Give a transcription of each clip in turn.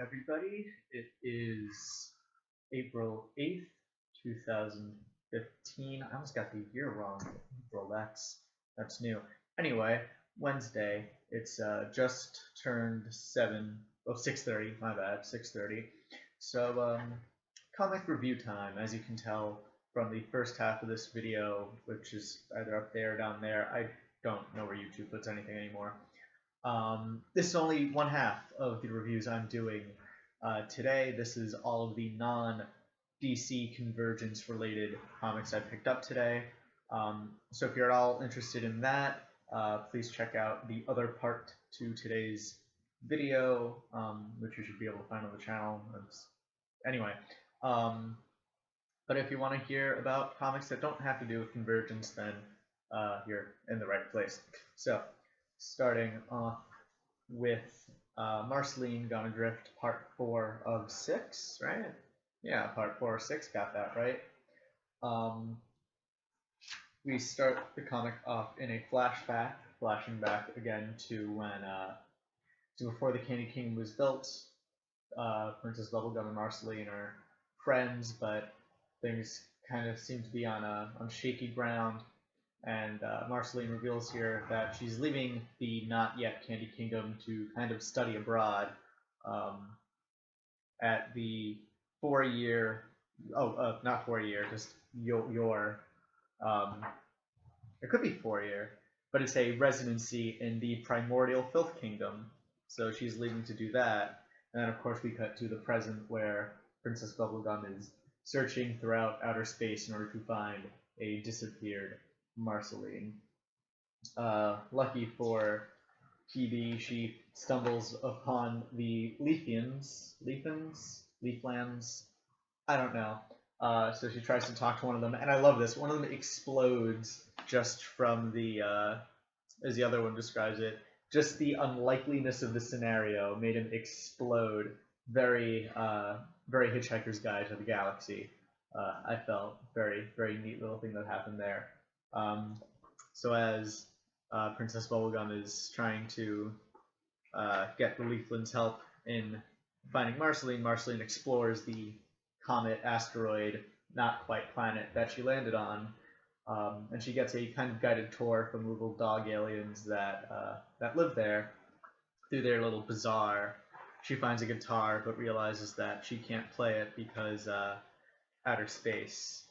everybody. It is April 8th, 2015. I almost got the year wrong. April, that's new. Anyway, Wednesday. It's just turned 6:30, my bad, 6:30. So, comic review time. As you can tell from the first half of this video, which is either up there or down there. I don't know where YouTube puts anything anymore. This is only one half of the reviews I'm doing today. This is all of the non-DC Convergence related comics I picked up today. So if you're at all interested in that, please check out the other part to today's video, which you should be able to find on the channel. Anyway, but if you want to hear about comics that don't have to do with Convergence, then you're in the right place. So, starting off with Marceline, Adrift, part 4 of 6, right? Yeah, part 4 of 6, got that right. We start the comic off in a flashback, flashing back again to when, to before the Candy Kingdom was built. Princess Bubblegum and Marceline are friends, but things kind of seem to be on shaky ground. And Marceline reveals here that she's leaving the not yet Candy Kingdom to kind of study abroad at the 4-year, not 4-year, just your, it could be 4-year, but it's a residency in the Primordial Filth Kingdom. So she's leaving to do that. And then of course we cut to the present where Princess Bubblegum is searching throughout outer space in order to find a disappeared Marceline. Lucky for PB, she stumbles upon the Leaflands, I don't know. So she tries to talk to one of them, and I love this. One of them explodes just from the, as the other one describes it, just the unlikeliness of the scenario made him explode. Very, very Hitchhiker's Guide to the Galaxy. I felt very, very neat little thing that happened there. So as Princess Bubblegum is trying to get the Leafland's help in finding Marceline, Marceline explores the comet, asteroid, not quite planet that she landed on, and she gets a kind of guided tour from little dog aliens that live there through their little bazaar. She finds a guitar, but realizes that she can't play it because outer space.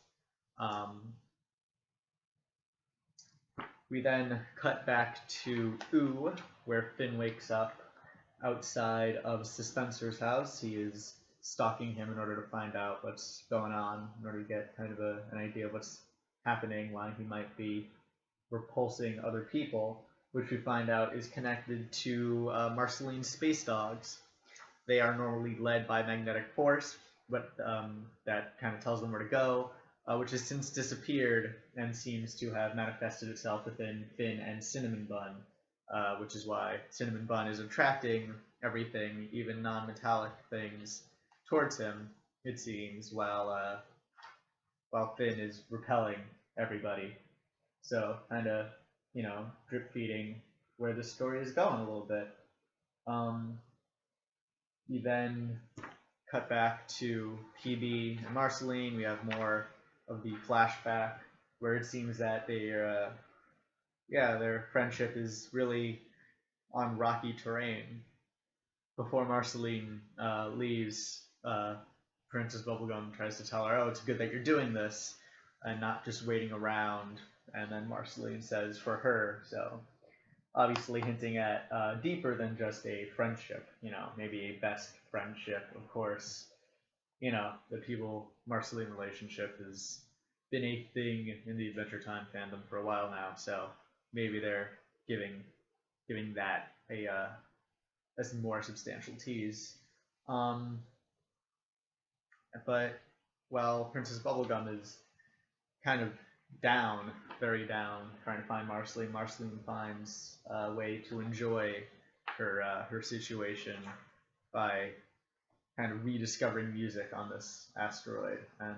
We then cut back to Ooh, where Finn wakes up outside of Suspensor's house. He is stalking him in order to find out what's going on, in order to get kind of an idea of what's happening, why he might be repulsing other people, which we find out is connected to Marceline's space dogs. They are normally led by magnetic force, but that kind of tells them where to go, which has since disappeared and seems to have manifested itself within Finn and Cinnamon Bun, which is why Cinnamon Bun is attracting everything, even non-metallic things, towards him, it seems, while Finn is repelling everybody. So, kind of, drip feeding where the story is going a little bit. We then cut back to PB and Marceline. We have more of the flashback where it seems that their friendship is really on rocky terrain. Before Marceline leaves, Princess Bubblegum tries to tell her, "Oh, it's good that you're doing this and not just waiting around." And then Marceline says, "For her." So obviously hinting at deeper than just a friendship, maybe a best friendship. Of course, the people-Marceline relationship has been a thing in the Adventure Time fandom for a while now, so maybe they're giving that a more substantial tease. But while Princess Bubblegum is kind of down, very down, trying to find Marceline, Marceline finds a way to enjoy her situation by kind of rediscovering music on this asteroid and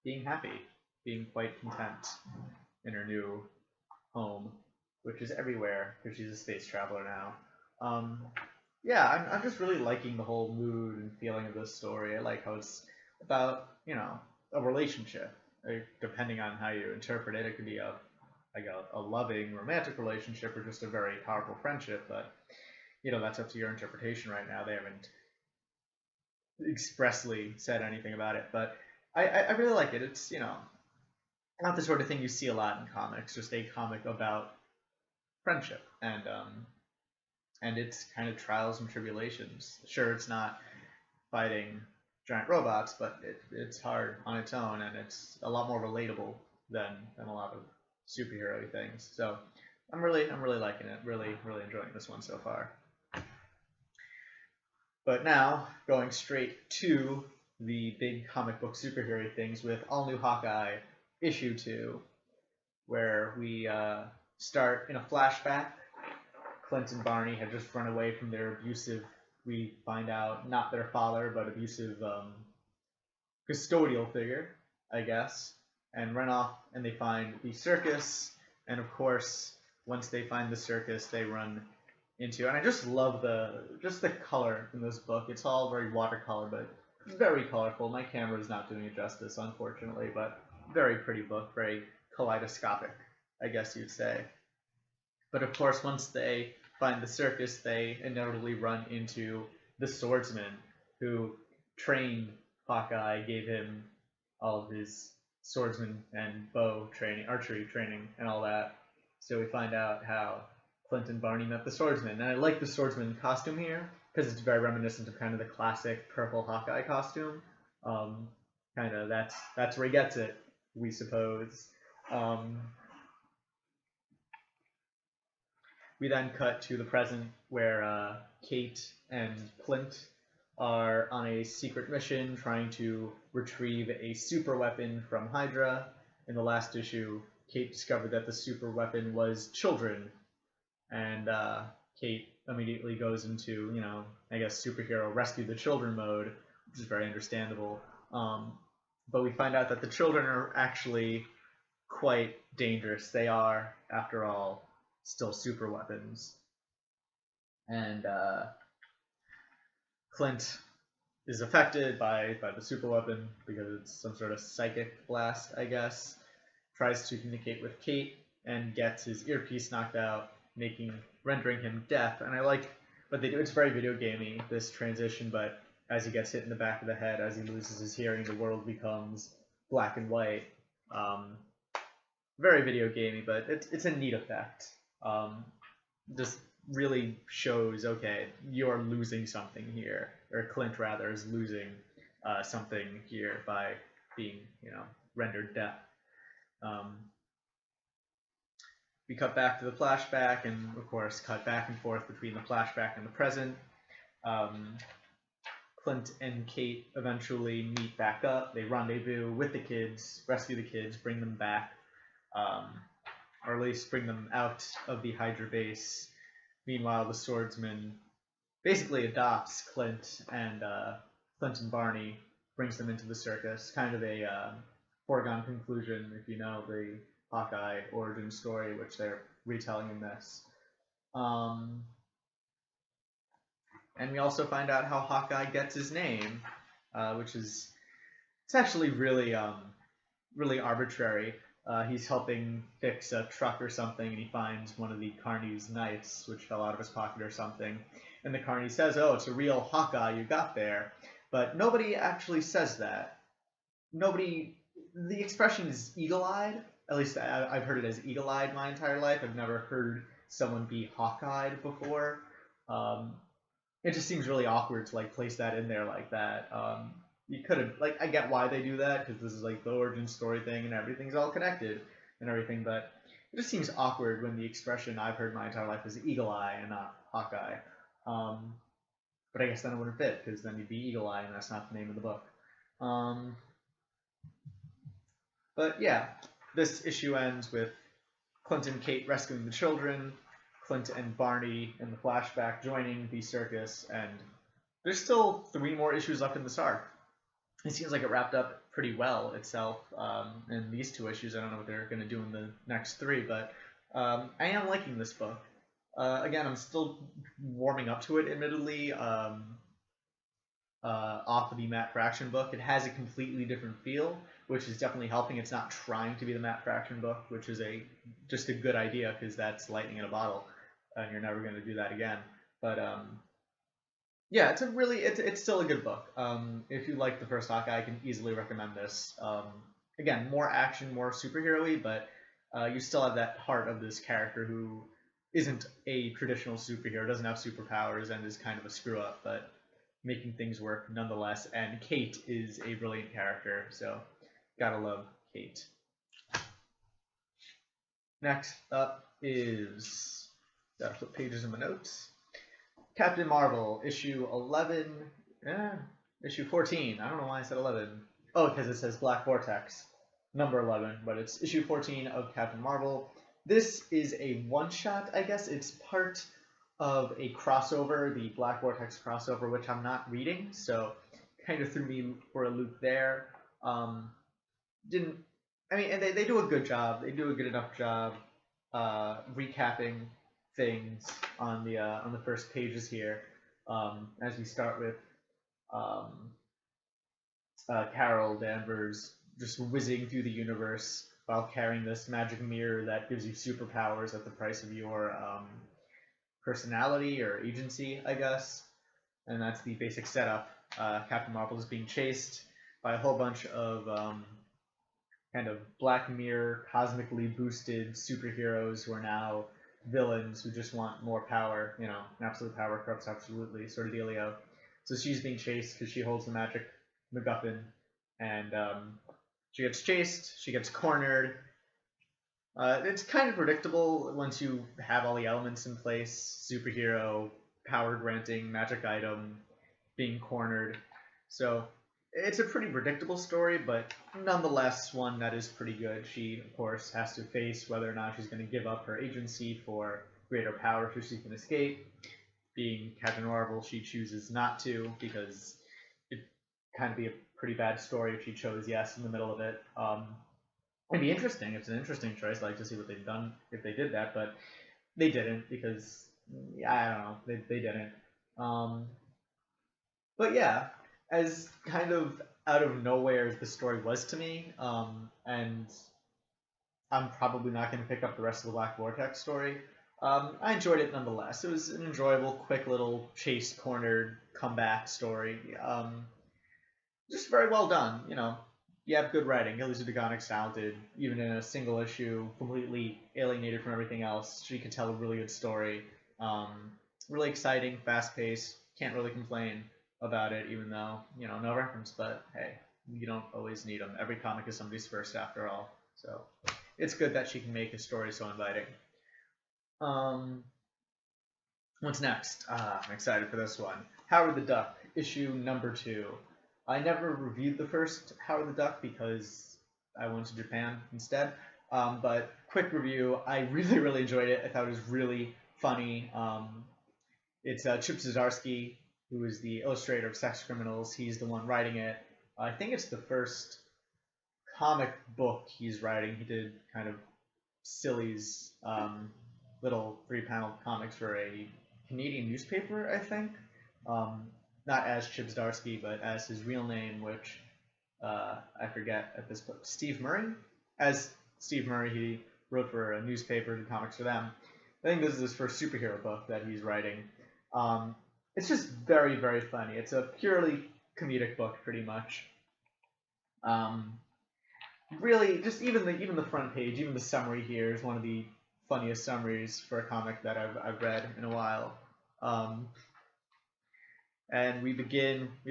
being happy, being quite content in her new home, which is everywhere because she's a space traveler now. yeah, I'm just really liking the whole mood and feeling of this story. I like how it's about, a relationship. Like, depending on how you interpret it, it could be a loving romantic relationship or just a very powerful friendship. But that's up to your interpretation right now. They haven't expressly said anything about it, but I really like it. It's not the sort of thing you see a lot in comics. Just a comic about friendship and its kind of trials and tribulations. Sure, it's not fighting giant robots, but it's hard on its own, and it's a lot more relatable than a lot of superhero things. So I'm really liking it. Really enjoying this one so far. But now going straight to the big comic book superhero things with All New Hawkeye issue 2, where we start in a flashback. Clint and Barney have just run away from their abusive, we find out, not their father, but abusive custodial figure, I guess, and run off and they find the circus. And of course, once they find the circus, they run into, and I just love the color in this book. It's all very watercolor, but very colorful. My camera is not doing it justice, unfortunately, but very pretty book, very kaleidoscopic, I guess you'd say. But of course, once they find the circus, they inevitably run into the swordsman who trained Hawkeye, gave him all of his swordsman and bow training, archery training, and all that. So we find out how Clint and Barney met the swordsman. And I like the swordsman costume here because it's very reminiscent of kind of the classic purple Hawkeye costume. Kind of that's where he gets it, we suppose. We then cut to the present where Kate and Clint are on a secret mission trying to retrieve a super weapon from Hydra. In the last issue, Kate discovered that the super weapon was children, and Kate immediately goes into, I guess superhero rescue the children mode, which is very understandable. But we find out that the children are actually quite dangerous. They are, after all, still super weapons. And Clint is affected by the super weapon because it's some sort of psychic blast, I guess. Tries to communicate with Kate and gets his earpiece knocked out, rendering him deaf. And I like what they do. It's very video gamey, this transition, but as he gets hit in the back of the head, as he loses his hearing, the world becomes black and white. Very video gamey, but it's a neat effect. Just really shows, okay, you're losing something here, or Clint rather is losing something here by being, rendered deaf. We cut back to the flashback, and of course cut back and forth between the flashback and the present. Clint and Kate eventually meet back up. They rendezvous with the kids, rescue the kids, bring them back, or at least bring them out of the Hydra base. Meanwhile, the swordsman basically adopts Clint and Barney, brings them into the circus. Kind of a foregone conclusion if you know the Hawkeye origin story, which they're retelling in this. And we also find out how Hawkeye gets his name, which is it's actually really arbitrary. He's helping fix a truck or something, and he finds one of the Carney's knives, which fell out of his pocket or something. And the Carney says, "Oh, it's a real Hawkeye you got there." But nobody actually says that. The expression is eagle-eyed. At least I've heard it as eagle-eyed my entire life. I've never heard someone be Hawkeyed before. It just seems really awkward to place that in there like that. You could have, I get why they do that, because this is the origin story thing and everything's all connected and everything, but it just seems awkward when the expression I've heard my entire life is Eagle Eye and not Hawkeye. But I guess then it wouldn't fit, because then you'd be Eagle Eye and that's not the name of the book. But yeah, this issue ends with Clint and Kate rescuing the children, Clint and Barney in the flashback joining the circus, and there's still 3 more issues left in this arc. It seems like it wrapped up pretty well itself in these 2 issues. I don't know what they're going to do in the next 3, but I am liking this book. Again, I'm still warming up to it, admittedly. Off of the Matt Fraction book, it has a completely different feel, which is definitely helping. It's not trying to be the Matt Fraction book, which is just a good idea because that's lightning in a bottle, and you're never going to do that again. But yeah, it's still a good book. If you like the first Hawkeye, I can easily recommend this. Again, more action, more superhero-y, but you still have that heart of this character who isn't a traditional superhero, doesn't have superpowers, and is kind of a screw-up, but making things work nonetheless. And Kate is a brilliant character, so gotta love Kate. Next up is, gotta flip pages in my notes, Captain Marvel, issue 11, issue 14. I don't know why I said 11. Oh, because it says Black Vortex, number 11, but it's issue 14 of Captain Marvel. This is a one-shot, I guess. It's part of a crossover, the Black Vortex crossover, which I'm not reading, so kind of threw me for a loop there. And they do a good job. They do a good enough job recapping things on the first pages here. As we start with Carol Danvers just whizzing through the universe while carrying this magic mirror that gives you superpowers at the price of your personality or agency, I guess. And that's the basic setup. Captain Marvel is being chased by a whole bunch of kind of Black Mirror, cosmically boosted superheroes who are now villains who just want more power. You know, absolute power corrupts absolutely, sort of dealio. So she's being chased because she holds the magic MacGuffin, and she gets chased, she gets cornered. It's kind of predictable once you have all the elements in place: superhero, power granting, magic item, being cornered. So it's a pretty predictable story, but nonetheless one that is pretty good. She, of course, has to face whether or not she's going to give up her agency for greater power so she can escape. Being Captain Marvel, she chooses not to because it'd kind of be a pretty bad story if she chose yes in the middle of it. It'd be interesting. It's an interesting choice. I'd like to see what they've done if they did that, but they didn't because, I don't know, they didn't. But yeah, as kind of out of nowhere as the story was to me, and I'm probably not going to pick up the rest of the Black Vortex story, I enjoyed it nonetheless. It was an enjoyable, quick little chase cornered comeback story. Just very well done, you know. You have good writing. Illusion Degonic's talented, even in a single issue, completely alienated from everything else. She could tell a really good story. Really exciting, fast-paced. Can't really complain about it, even though, you know, no reference, but hey, you don't always need them. Every comic is somebody's first after all. So it's good that she can make a story so inviting. What's next? I'm excited for this one. Howard the Duck, issue number 2. I never reviewed the first Howard the Duck because I went to Japan instead. But quick review, I really, really enjoyed it. I thought it was really funny. It's Chip Zdarsky, who is the illustrator of Sex Criminals. He's the one writing it. I think it's the first comic book he's writing. He did kind of Silly's little 3-panel comics for a Canadian newspaper, I think. Not as Chip Zdarsky, but as his real name, which I forget at this point. Steve Murray? As Steve Murray, he wrote for a newspaper, did comics for them. I think this is his first superhero book that he's writing. It's just very, very funny. It's a purely comedic book, pretty much. Really, just even the front page, even the summary here is one of the funniest summaries for a comic that I've read in a while. And we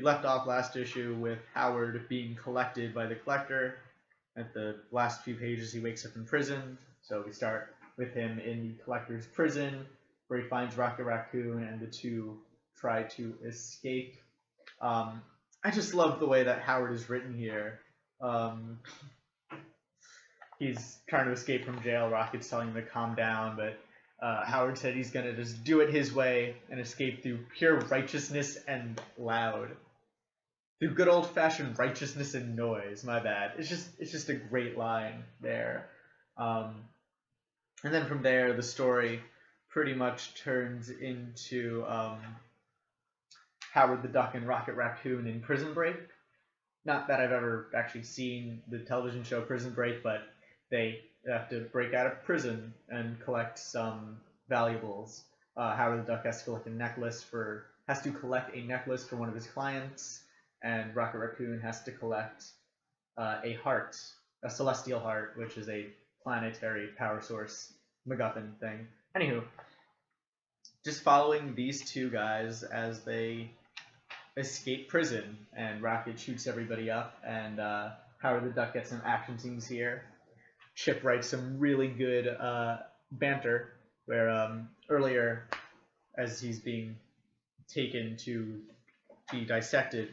left off last issue with Howard being collected by the Collector. At the last few pages, he wakes up in prison. So we start with him in the Collector's prison, where he finds Rocket Raccoon, and the two try to escape. I just love the way that Howard is written here. He's trying to escape from jail. Rocket's telling him to calm down, but Howard said he's going to just do it his way and escape through pure righteousness and loud. Through good old-fashioned righteousness and noise, my bad. It's just a great line there. And then from there, the story pretty much turns into Howard the Duck and Rocket Raccoon in Prison Break. Not that I've ever actually seen the television show Prison Break, but they have to break out of prison and collect some valuables. Howard the Duck has to collect a necklace for one of his clients, and Rocket Raccoon has to collect a heart, a celestial heart, which is a planetary power source MacGuffin thing. Anywho, just following these two guys as they escape prison, and Rocket shoots everybody up, and Howard the Duck gets some action scenes here. Chip writes some really good banter, where earlier, as he's being taken to be dissected,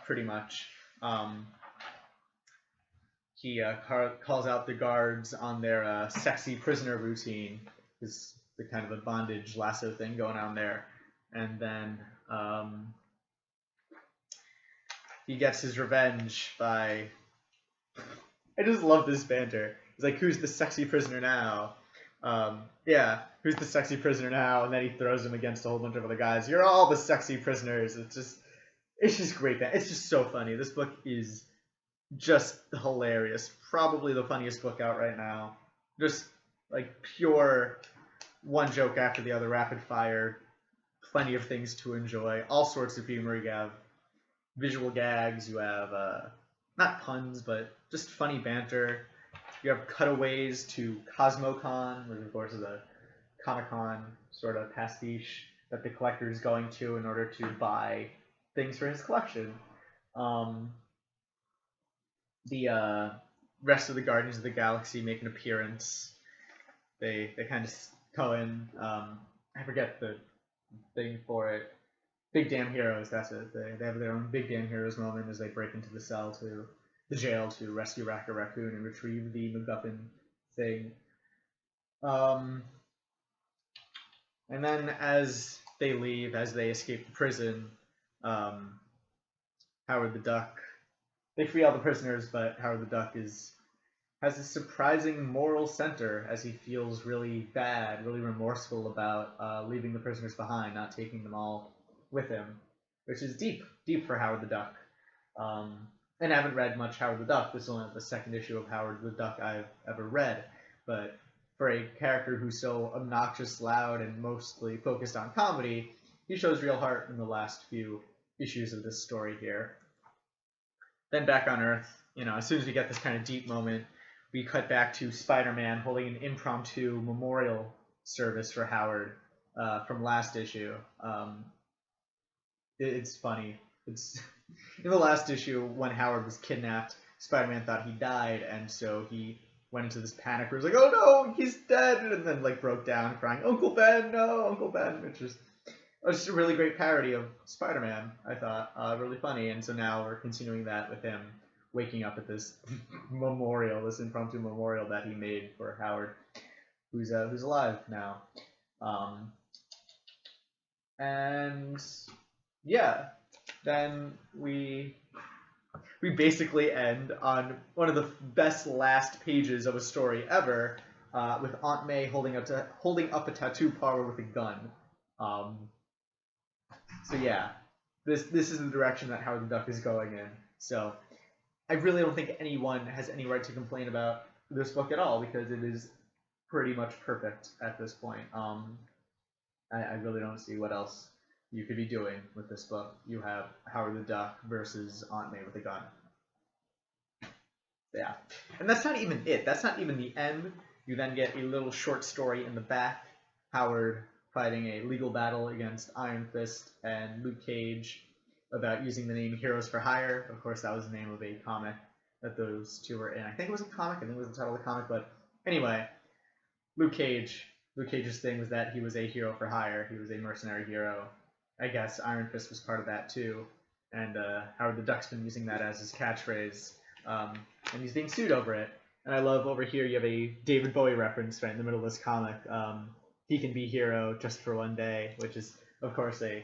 pretty much, he calls out the guards on their sexy prisoner routine. Is the kind of a bondage lasso thing going on there, and then he gets his revenge by. I just love this banter. He's like, "Who's the sexy prisoner now?" Yeah, who's the sexy prisoner now? And then he throws him against a whole bunch of other guys. You're all the sexy prisoners. It's just great. It's just so funny. This book is just hilarious. Probably the funniest book out right now. Just like pure one joke after the other, rapid fire. Plenty of things to enjoy. All sorts of humor. You have visual gags. You have not puns, but just funny banter. You have cutaways to CosmoCon, which of course is a Comic-Con sort of pastiche that the collector is going to in order to buy things for his collection. The rest of the Guardians of the Galaxy make an appearance. They kind of go in. I forget the thing for it. Big Damn Heroes, that's it. They have their own Big Damn Heroes moment as they break into the jail to rescue Rocket Raccoon and retrieve the MacGuffin thing. And then as they leave, as they escape the prison, Howard the Duck, they free all the prisoners, but Howard the Duck has a surprising moral center as he feels really bad, really remorseful about leaving the prisoners behind, not taking them all with him, which is deep for Howard the Duck. And I haven't read much Howard the Duck. This is only the second issue of Howard the Duck I've ever read. But for a character who's so obnoxious, loud, and mostly focused on comedy, he shows real heart in the last few issues of this story here. Then back on Earth, as soon as we get this kind of deep moment, we cut back to Spider-Man holding an impromptu memorial service for Howard from last issue. It's funny. It's in the last issue when Howard was kidnapped, Spider-Man thought he died, and so he went into this panic where he was like, "Oh no, he's dead!" and then broke down crying, "Uncle Ben, no, Uncle Ben!" Which is just a really great parody of Spider-Man. I thought really funny, and so now we're continuing that with him waking up at this memorial, this impromptu memorial that he made for Howard, who's alive now. And yeah, then we basically end on one of the best last pages of a story ever, with Aunt May holding up a tattoo parlor with a gun. So yeah, this is the direction that Howard the Duck is going in. So I really don't think anyone has any right to complain about this book at all, because it is pretty much perfect at this point. I really don't see what else you could be doing with this book. You have Howard the Duck versus Aunt May with a gun. Yeah. And that's not even it. That's not even the end. You then get a little short story in the back. Howard fighting a legal battle against Iron Fist and Luke Cage about using the name Heroes for Hire. Of course, that was the name of a comic that those two were in. I think it was a comic. I think it was the title of the comic. But anyway, Luke Cage's thing was that he was a hero for hire. He was a mercenary hero. I guess Iron Fist was part of that too. And Howard the Duck's been using that as his catchphrase. And he's being sued over it. And I love over here you have a David Bowie reference right in the middle of this comic. He can be hero just for one day, which is, of course, a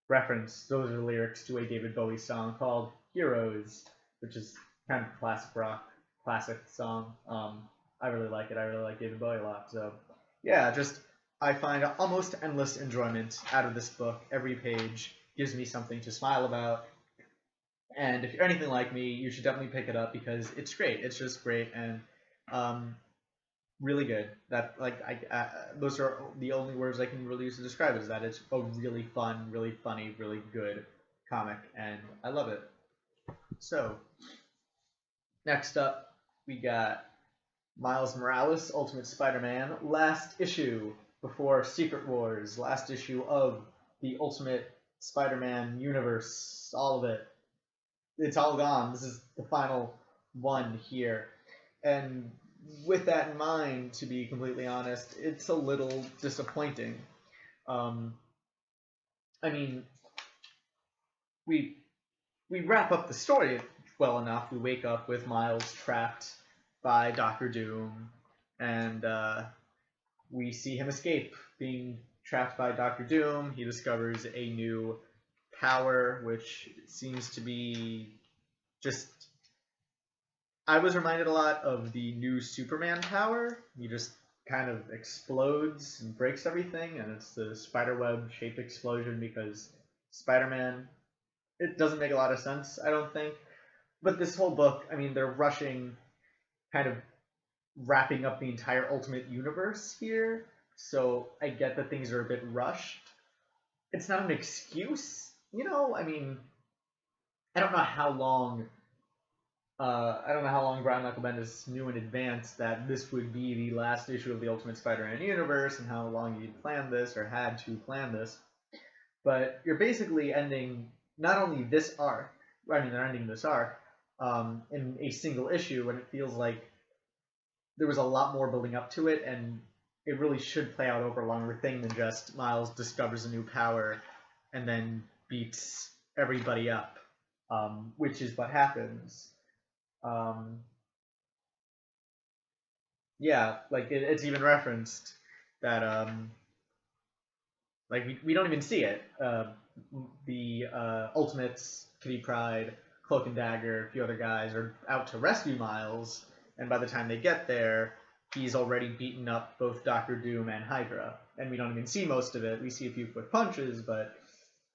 reference. Those are lyrics to a David Bowie song called Heroes, which is kind of classic rock, classic song. I really like it. I really like David Bowie a lot. So, yeah, I find almost endless enjoyment out of this book. Every page gives me something to smile about. And if you're anything like me, you should definitely pick it up because it's great. It's just great and really good. That those are the only words I can really use to describe it. Is that it's a really fun, really funny, really good comic, and I love it. So next up, we got Miles Morales, Ultimate Spider-Man, last issue before Secret Wars, last issue of the Ultimate Spider-Man universe, all of it. It's all gone. This is the final one here. And with that in mind, to be completely honest, it's a little disappointing. I mean, we wrap up the story well enough. We wake up with Miles trapped by Doctor Doom, and we see him escape, being trapped by Doctor Doom. He discovers a new power, which seems to be just... I was reminded a lot of the new Superman power. He just kind of explodes and breaks everything, and it's the spiderweb-shaped explosion because Spider-Man... It doesn't make a lot of sense, I don't think. But this whole book, I mean, they're rushing, kind of wrapping up the entire Ultimate Universe here, so I get that things are a bit rushed. It's not an excuse, you know? I mean, I don't know how long Brian Michael Bendis knew in advance that this would be the last issue of the Ultimate Spider-Man universe, and how long he'd planned this, or had to plan this. But you're basically ending not only this arc, I mean, they're ending this arc in a single issue, and it feels like there was a lot more building up to it, and it really should play out over a longer thing than just Miles discovers a new power and then beats everybody up, which is what happens. Yeah, like it's even referenced that like we don't even see it. The Ultimates, Kitty Pryde, Cloak and Dagger, a few other guys are out to rescue Miles, and by the time they get there, he's already beaten up both Doctor Doom and Hydra, and we don't even see most of it. We see a few quick punches, but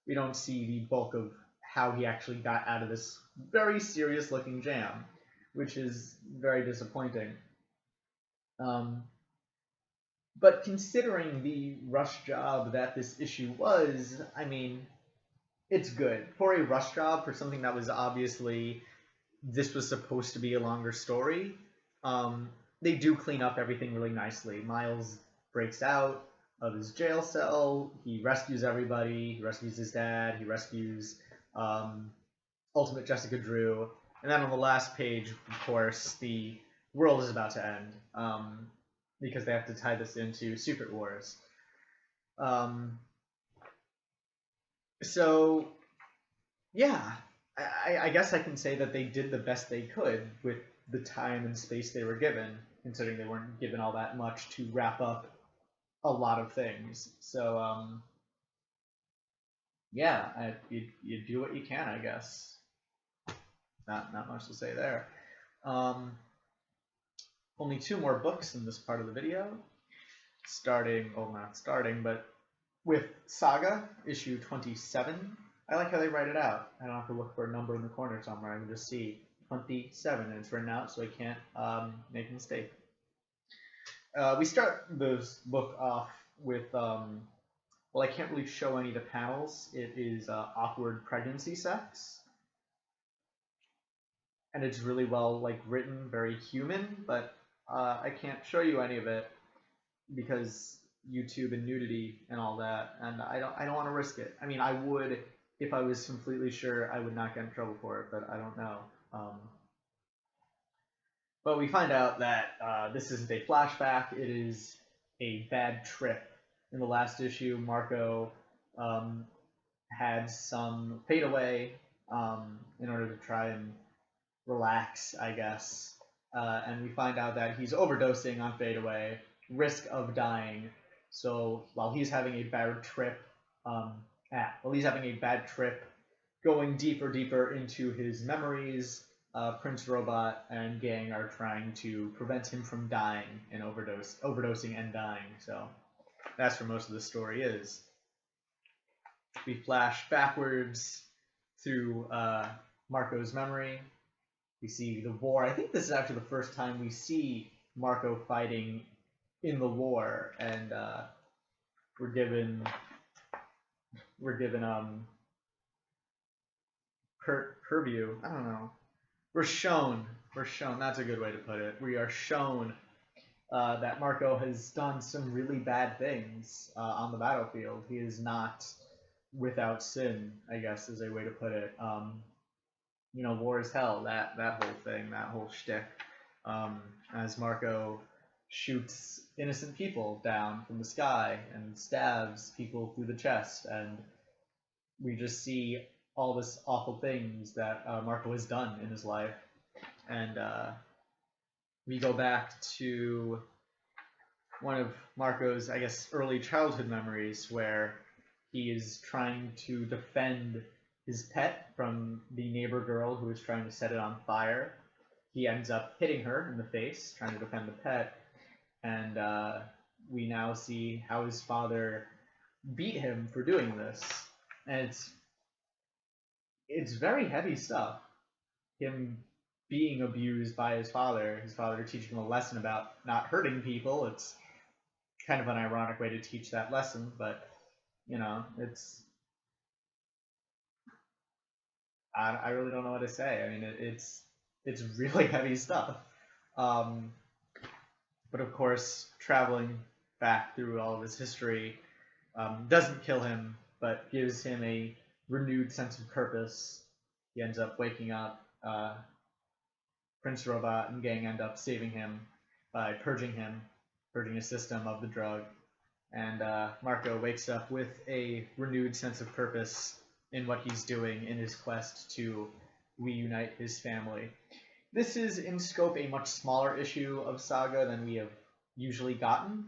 we don't see the bulk of how he actually got out of this very serious-looking jam, which is very disappointing. But considering the rush job that this issue was, I mean, it's good. For a rush job, for something that was obviously, this was supposed to be a longer story, they do clean up everything really nicely. Miles breaks out of his jail cell, he rescues everybody, he rescues his dad, he rescues Ultimate Jessica Drew, and then on the last page, of course, the world is about to end, because they have to tie this into Secret Wars. So, yeah, I guess I can say that they did the best they could with the time and space they were given, considering they weren't given all that much to wrap up a lot of things. So, yeah, you do what you can, I guess. Not much to say there. Only 2 more books in this part of the video. Not starting, but with Saga, issue 27. I like how they write it out. I don't have to look for a number in the corner somewhere. I can just see 27, and it's written out, so I can't make a mistake. We start this book off with, well, I can't really show any of the panels. It is awkward pregnancy sex. And it's really well written, very human, but I can't show you any of it because YouTube and nudity and all that, and I don't want to risk it. I mean, I would if I was completely sure I would not get in trouble for it, but I don't know. But we find out that this isn't a flashback; it is a bad trip. In the last issue, Marco had some fadeaway in order to try and relax, I guess. And we find out that he's overdosing on fadeaway, risk of dying. So while he's having a bad trip, going deeper into his memories, Prince Robot and gang are trying to prevent him from dying and overdosing and dying. So That's where most of the story is. We flash backwards through Marco's memory. We see the war. I think this is actually the first time we see Marco fighting in the war, and we're given purview. I don't know. We're shown. That's a good way to put it. We are shown that Marco has done some really bad things on the battlefield. He is not without sin, I guess, is a way to put it. War is hell. That whole thing, that whole shtick. As Marco shoots innocent people down from the sky and stabs people through the chest, and we just see all this awful things that Marco has done in his life, and we go back to one of Marco's, I guess, early childhood memories where he is trying to defend his pet from the neighbor girl who is trying to set it on fire. He ends up hitting her in the face, trying to defend the pet, and we now see how his father beat him for doing this. And it's very heavy stuff. Him being abused by his father teaching him a lesson about not hurting people. It's kind of an ironic way to teach that lesson, but it's I really don't know what to say. I mean, it's really heavy stuff. But of course, traveling back through all of his history doesn't kill him, but gives him a renewed sense of purpose. He ends up waking up. Prince Robot and gang end up saving him by purging his system of the drug. And Marco wakes up with a renewed sense of purpose in what he's doing in his quest to reunite his family. This is, in scope, a much smaller issue of Saga than we have usually gotten.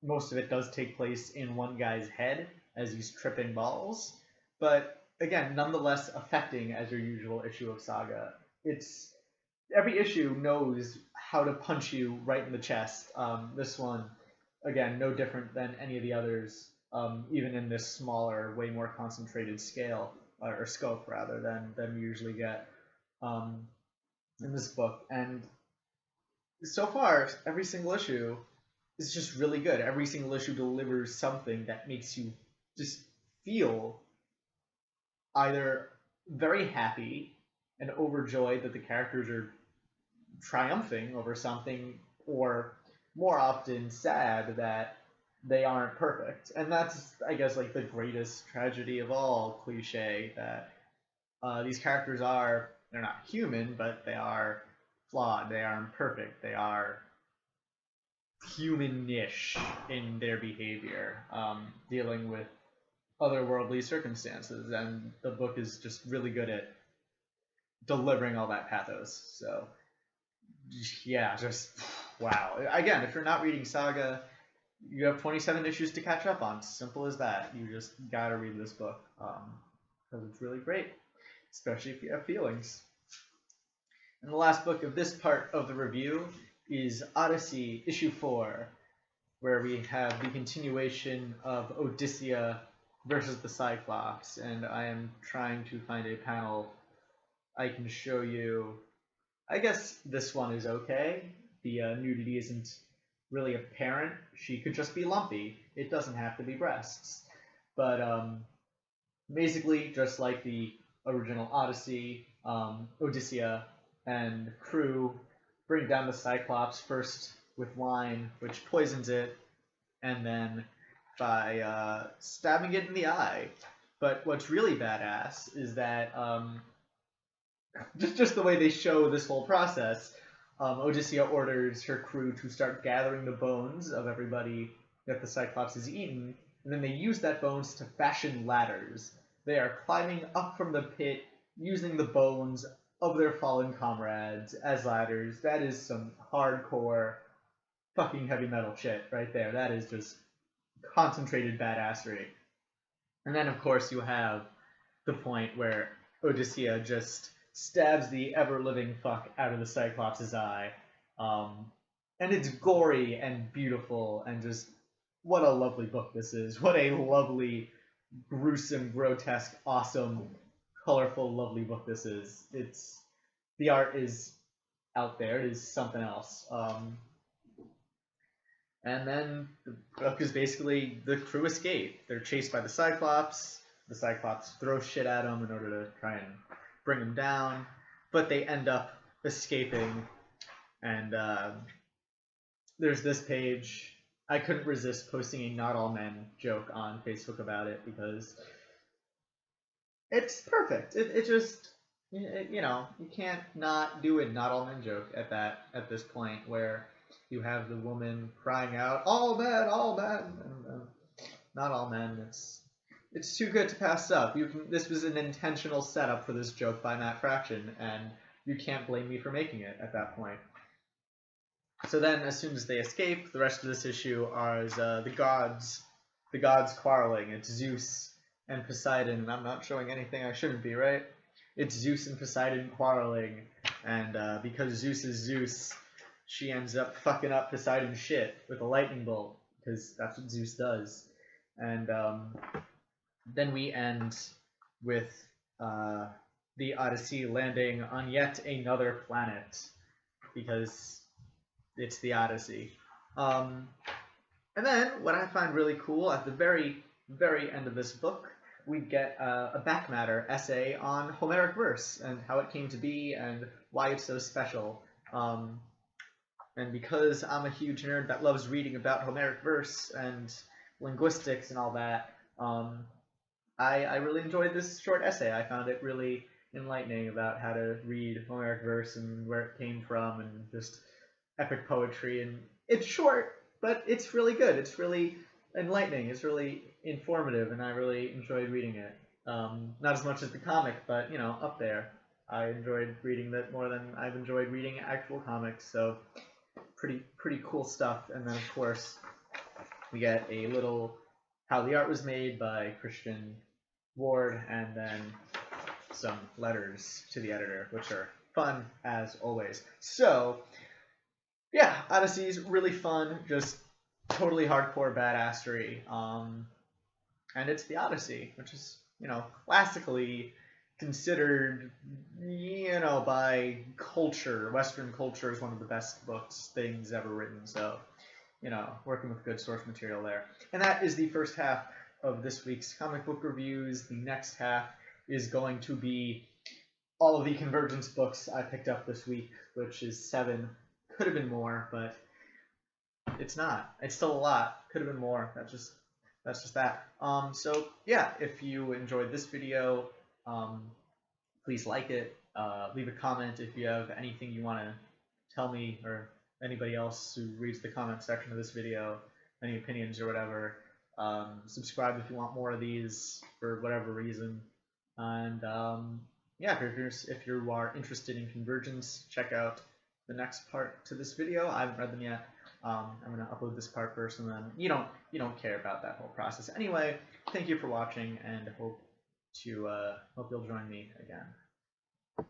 Most of it does take place in one guy's head as he's tripping balls, but again, nonetheless affecting as your usual issue of Saga. Every issue knows how to punch you right in the chest. This one, again, no different than any of the others, even in this smaller, way more concentrated scale, or scope rather, than we usually get in this book. And so far, every single issue is just really good. Every single issue delivers something that makes you just feel either very happy and overjoyed that the characters are triumphing over something, or more often sad that they aren't perfect. And that's, I guess, like the greatest tragedy of all cliche, that these characters they're not human, but they are flawed, they are imperfect, they are human-ish in their behavior, dealing with otherworldly circumstances, and the book is just really good at delivering all that pathos. So yeah, just wow. Again, if you're not reading Saga, you have 27 issues to catch up on. Simple as that. You just gotta read this book because it's really great, especially if you have feelings. And the last book of this part of the review is Ody-C issue 4, where we have the continuation of Odysseus versus the Cyclops, and I am trying to find a panel I can show you. I guess this one is okay. The nudity isn't really apparent. She could just be lumpy. It doesn't have to be breasts. But basically, just like the original Ody-C, Odysseus and crew bring down the Cyclops first with wine, which poisons it, and then by stabbing it in the eye. But what's really badass is that just the way they show this whole process, Odysseus orders her crew to start gathering the bones of everybody that the Cyclops has eaten, and then they use that bones to fashion ladders. They are climbing up from the pit using the bones of their fallen comrades as ladders. That is some hardcore fucking heavy metal shit right there. That is just concentrated badassery. And then, of course, you have the point where Odysseus just stabs the ever-living fuck out of the Cyclops' eye. And it's gory and beautiful and just what a lovely book this is. What a lovely, gruesome, grotesque, awesome, colorful, lovely book this is. The art is out there. It is something else. And then the book is basically the crew escape. They're chased by the Cyclops. The Cyclops throw shit at them in order to try and bring them down, but they end up escaping. And there's this page. I couldn't resist posting a "not all men" joke on Facebook about it because it's perfect. It just, you know, you can't not do a "not all men" joke at this point where you have the woman crying out, all men, and not all men. It's too good to pass up. This was an intentional setup for this joke by Matt Fraction, and you can't blame me for making it at that point. So then, as soon as they escape, the rest of this issue is the gods quarreling. It's Zeus and Poseidon, and I'm not showing anything I shouldn't be, right? It's Zeus and Poseidon quarreling, and because Zeus is Zeus, she ends up fucking up Poseidon's shit with a lightning bolt, because that's what Zeus does. And then we end with the Odyssey landing on yet another planet, because it's the Odyssey. And then, what I find really cool, at the very, very end of this book, we get a back matter essay on Homeric verse, and how it came to be, and why it's so special. And because I'm a huge nerd that loves reading about Homeric verse, and linguistics and all that, I really enjoyed this short essay. I found it really enlightening about how to read Homeric verse, and where it came from, and just epic poetry. And it's short, but it's really good. It's really enlightening. It's really informative, and I really enjoyed reading it. Not as much as the comic, but, you know, up there. I enjoyed reading that more than I've enjoyed reading actual comics, so pretty cool stuff. And then, of course, we get a little how the art was made by Christian Ward, and then some letters to the editor, which are fun as always. So, yeah, Odyssey's really fun, just totally hardcore badassery. And it's the Odyssey, which is, you know, classically considered, you know, by culture, Western culture, is one of the best things ever written. So, you know, working with good source material there. And that is the first half of this week's comic book reviews. The next half is going to be all of the Convergence books I picked up this week, which is 7. Could have been more, but it's not. It's still a lot. Could have been more. That's just that. So yeah, if you enjoyed this video, please like it. Leave a comment if you have anything you want to tell me, or anybody else who reads the comment section of this video, any opinions or whatever. Subscribe if you want more of these for whatever reason. And yeah, if you are interested in Convergence, check out the next part to this video. I haven't read them yet. I'm gonna upload this part first, and then you don't care about that whole process anyway. Thank you for watching, and hope you'll join me again.